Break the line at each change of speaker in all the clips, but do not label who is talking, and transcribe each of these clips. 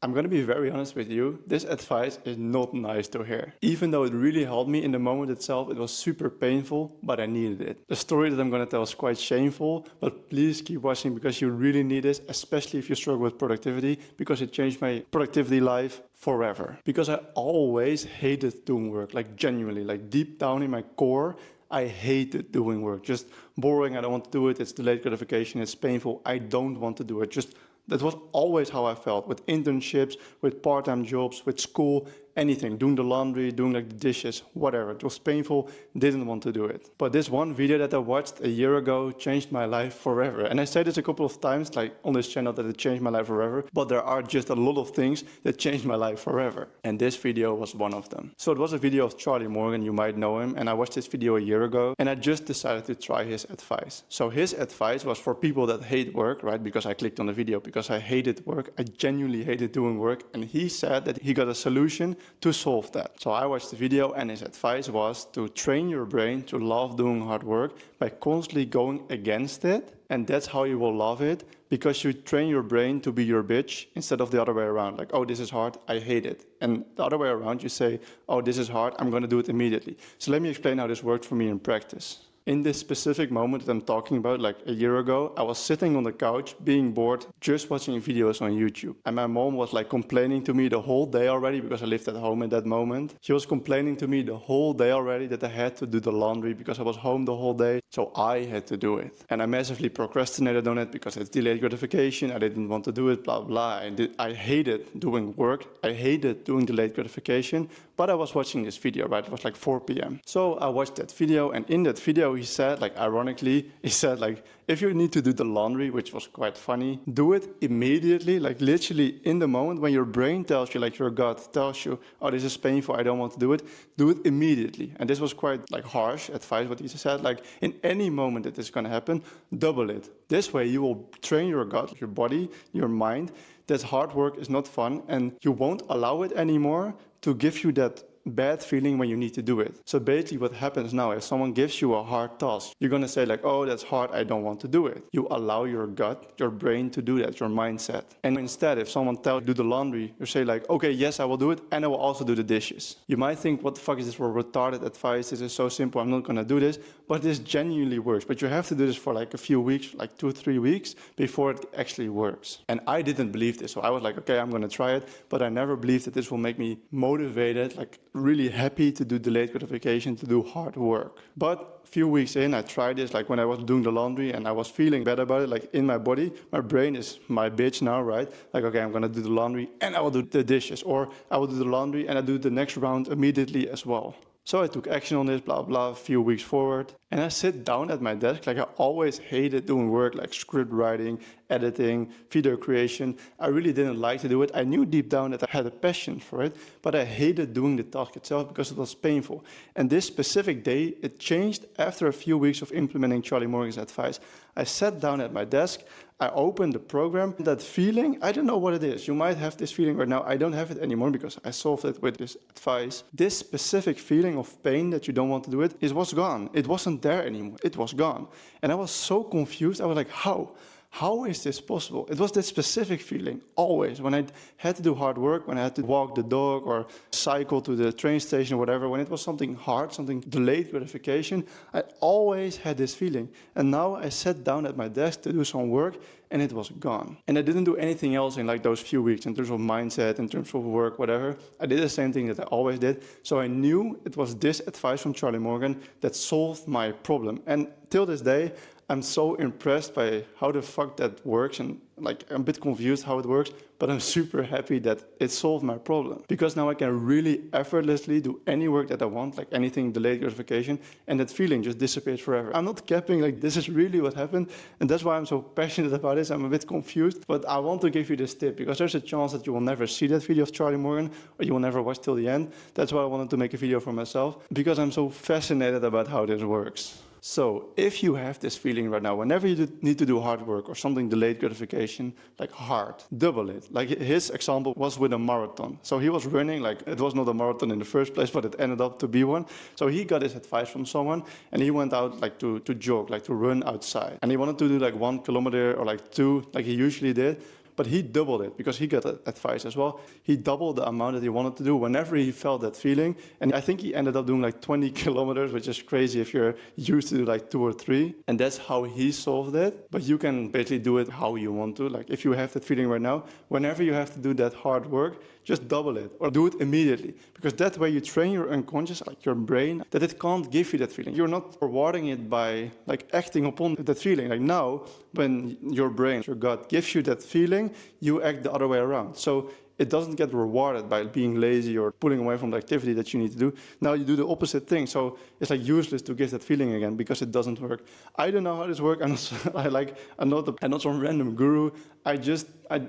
I'm gonna be very honest with you, this advice is not nice to hear. Even though it really helped me in the moment itself, it was super painful, but I needed it. The story that I'm gonna tell is quite shameful, but please keep watching because you really need this, especially if you struggle with productivity, because it changed my productivity life forever. Because I always hated doing work, like genuinely, like deep down in my core, I hated doing work. Just boring, I don't want to do it, it's delayed gratification, it's painful, I don't want to do it. That was always how I felt with internships, with part-time jobs, with school, anything, doing the laundry, doing like the dishes, whatever. It was painful, didn't want to do it. But this one video that I watched a year ago changed my life forever. And I said this a couple of times, like on this channel, that it changed my life forever, but there are just a lot of things that changed my life forever. And this video was one of them. So it was a video of Charlie Morgan, you might know him, and I watched this video a year ago, and I just decided to try his advice. So his advice was for people that hate work, right? Because I clicked on the video, because I hated work, I genuinely hated doing work, and he said that he got a solution to solve that. So I watched the video and his advice was to train your brain to love doing hard work by constantly going against it, and that's how you will love it, because you train your brain to be your bitch instead of the other way around. Like, oh, this is hard, I hate it. And the other way around, you say, oh, this is hard, I'm gonna do it immediately. So let me explain how this worked for me in practice. In this specific moment that I'm talking about, like a year ago, I was sitting on the couch, being bored, just watching videos on YouTube. And my mom was like complaining to me the whole day already, because I lived at home at that moment. She was complaining to me the whole day already that I had to do the laundry because I was home the whole day. So I had to do it. And I massively procrastinated on it because it's delayed gratification. I didn't want to do it, blah, blah. I hated doing work. I hated doing delayed gratification. But I was watching this video, right? It was like 4 p.m. So I watched that video, and in that video, he said, like ironically, he said like, if you need to do the laundry, which was quite funny, do it immediately, like literally in the moment when your brain tells you, like your gut tells you, oh, this is painful, I don't want to do it immediately. And this was quite like harsh advice, what he said, like in any moment that this is gonna happen, double it. This way you will train your gut, your body, your mind, that hard work is not fun, and you won't allow it anymore to give you that bad feeling when you need to do it. So basically what happens now, if someone gives you a hard task, you're gonna say like, oh, that's hard, I don't want to do it. You allow your gut, your brain to do that, your mindset. And instead, if someone tells you to do the laundry, you say like, okay, yes, I will do it, and I will also do the dishes. You might think, what the fuck is this for retarded advice? This is so simple, I'm not gonna do this, but this genuinely works. But you have to do this for like a few weeks, like 2-3 weeks, before it actually works. And I didn't believe this, so I was like, okay, I'm gonna try it, but I never believed that this will make me motivated, like really happy to do delayed gratification, to do hard work. But a few weeks in, I tried this, like when I was doing the laundry and I was feeling better about it, like in my body, my brain is my bitch now, right? Like, okay, I'm gonna do the laundry and I will do the dishes, or I will do the laundry and I do the next round immediately as well. So I took action on this, blah, blah, a few weeks forward. And I sit down at my desk, like I always hated doing work like script writing, editing, video creation. I really didn't like to do it. I knew deep down that I had a passion for it, but I hated doing the task itself because it was painful. And this specific day, it changed after a few weeks of implementing Charlie Morgan's advice. I sat down at my desk, I opened the program. That feeling, I don't know what it is. You might have this feeling right now. I don't have it anymore because I solved it with this advice. This specific feeling of pain that you don't want to do it was gone. It wasn't there anymore. It was gone. And I was so confused. I was like, how? How is this possible? It was that specific feeling, always. When I had to do hard work, when I had to walk the dog or cycle to the train station or whatever, when it was something hard, something delayed gratification, I always had this feeling. And now I sat down at my desk to do some work and it was gone. And I didn't do anything else in like those few weeks in terms of mindset, in terms of work, whatever. I did the same thing that I always did. So I knew it was this advice from Charlie Morgan that solved my problem. And till this day, I'm so impressed by how the fuck that works, and like I'm a bit confused how it works, but I'm super happy that it solved my problem. Because now I can really effortlessly do any work that I want, like anything delayed gratification, and that feeling just disappears forever. I'm not capping, like this is really what happened, and that's why I'm so passionate about this. I'm a bit confused, but I want to give you this tip, because there's a chance that you will never see that video of Charlie Morgan, or you will never watch till the end. That's why I wanted to make a video for myself, because I'm so fascinated about how this works. So if you have this feeling right now, whenever you need to do hard work or something delayed gratification, like hard, double it. Like his example was with a marathon. So he was running, like it was not a marathon in the first place, but it ended up to be one. So he got his advice from someone and he went out like to jog, like to run outside. And he wanted to do like 1 kilometer or like 2, like he usually did. but he doubled it because he got advice as well. He doubled the amount that he wanted to do whenever he felt that feeling. And I think he ended up doing like 20 kilometers, which is crazy if you're used to do like 2 or 3. And that's how he solved it. But you can basically do it how you want to. Like if you have that feeling right now, whenever you have to do that hard work, just double it or do it immediately. Because that way you train your unconscious, like your brain, that it can't give you that feeling. You're not rewarding it by like acting upon that feeling. Like now, when your brain, your gut gives you that feeling, you act the other way around. So it doesn't get rewarded by being lazy or pulling away from the activity that you need to do. Now you do the opposite thing. So it's like useless to give that feeling again because it doesn't work. I don't know how this works. I'm not some random guru.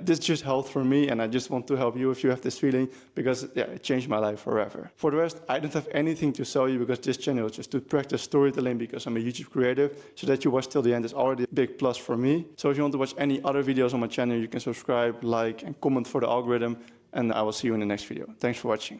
This just helped for me, and I just want to help you if you have this feeling because it changed my life forever. For the rest, I don't have anything to sell you because this channel is just to practice storytelling because I'm a YouTube creative. So that you watch till the end is already a big plus for me. So if you want to watch any other videos on my channel, you can subscribe, like, and comment for the algorithm. And I will see you in the next video. Thanks for watching.